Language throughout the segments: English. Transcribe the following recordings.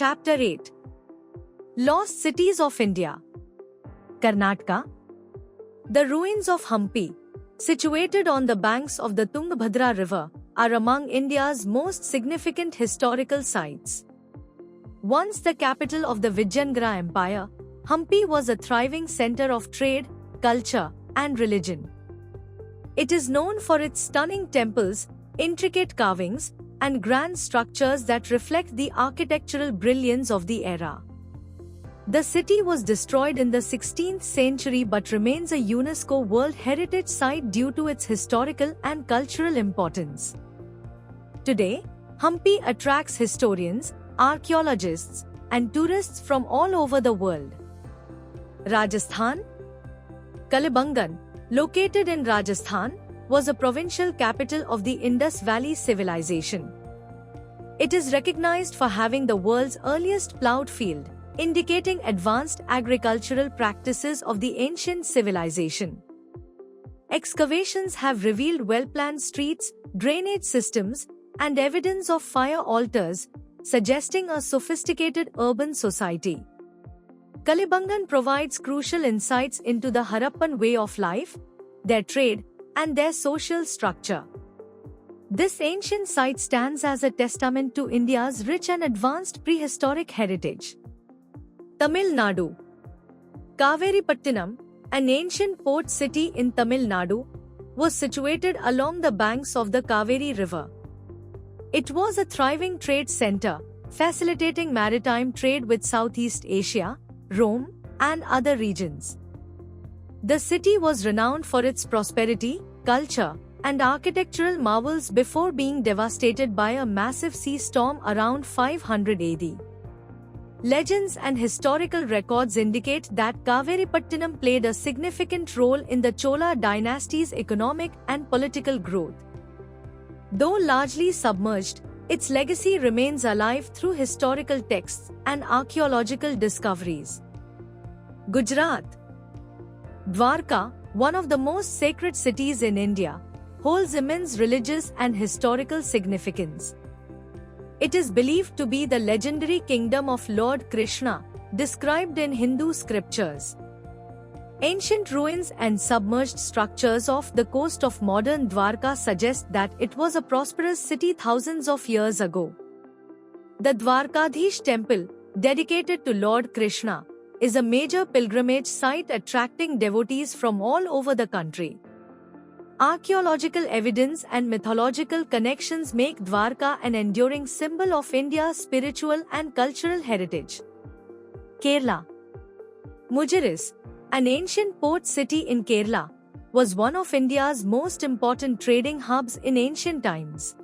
Chapter 8. Lost Cities of India. Karnataka. The ruins of Hampi, situated on the banks of the Tungabhadra River, are among India's most significant historical sites. Once the capital of the Vijayanagara Empire, Hampi was a thriving center of trade, culture, and religion. It is known for its stunning temples, intricate carvings, and grand structures that reflect the architectural brilliance of the era. The city was destroyed in the 16th century but remains a UNESCO World Heritage Site due to its historical and cultural importance. Today, Hampi attracts historians, archaeologists, and tourists from all over the world. Rajasthan. Kalibangan, located in Rajasthan, was a provincial capital of the Indus Valley civilization. It is recognized for having the world's earliest ploughed field, indicating advanced agricultural practices of the ancient civilization. Excavations have revealed well-planned streets, drainage systems, and evidence of fire altars, suggesting a sophisticated urban society. Kalibangan provides crucial insights into the Harappan way of life, their trade, and their social structure. This ancient site stands as a testament to India's rich and advanced prehistoric heritage. Tamil Nadu. Kaveripattinam, an ancient port city in Tamil Nadu, was situated along the banks of the Kaveri River. It was a thriving trade center, facilitating maritime trade with Southeast Asia, Rome, and other regions. The city was renowned for its prosperity, culture, and architectural marvels before being devastated by a massive sea storm around 500 AD. Legends and historical records indicate that Kaveripattinam played a significant role in the Chola dynasty's economic and political growth. Though largely submerged, its legacy remains alive through historical texts and archaeological discoveries. Gujarat. Dwarka, one of the most sacred cities in India, holds immense religious and historical significance. It is believed to be the legendary kingdom of Lord Krishna, described in Hindu scriptures. Ancient ruins and submerged structures off the coast of modern Dwarka suggest that it was a prosperous city thousands of years ago. The Dwarkadhish temple, dedicated to Lord Krishna, is a major pilgrimage site attracting devotees from all over the country. Archaeological evidence and mythological connections make Dwarka an enduring symbol of India's spiritual and cultural heritage. Kerala. Mujiris, an ancient port city in Kerala, was one of India's most important trading hubs in ancient times.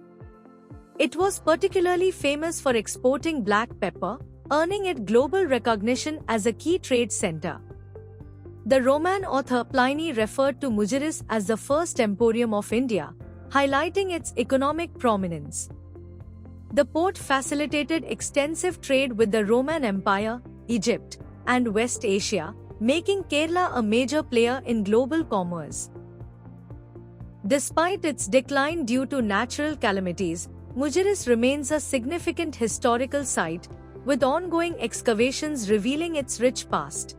It was particularly famous for exporting black pepper, earning it global recognition as a key trade center. The Roman author Pliny referred to Mujiris as the first emporium of India, highlighting its economic prominence. The port facilitated extensive trade with the Roman Empire, Egypt, and West Asia, making Kerala a major player in global commerce. Despite its decline due to natural calamities, Mujiris remains a significant historical site, with ongoing excavations revealing its rich past.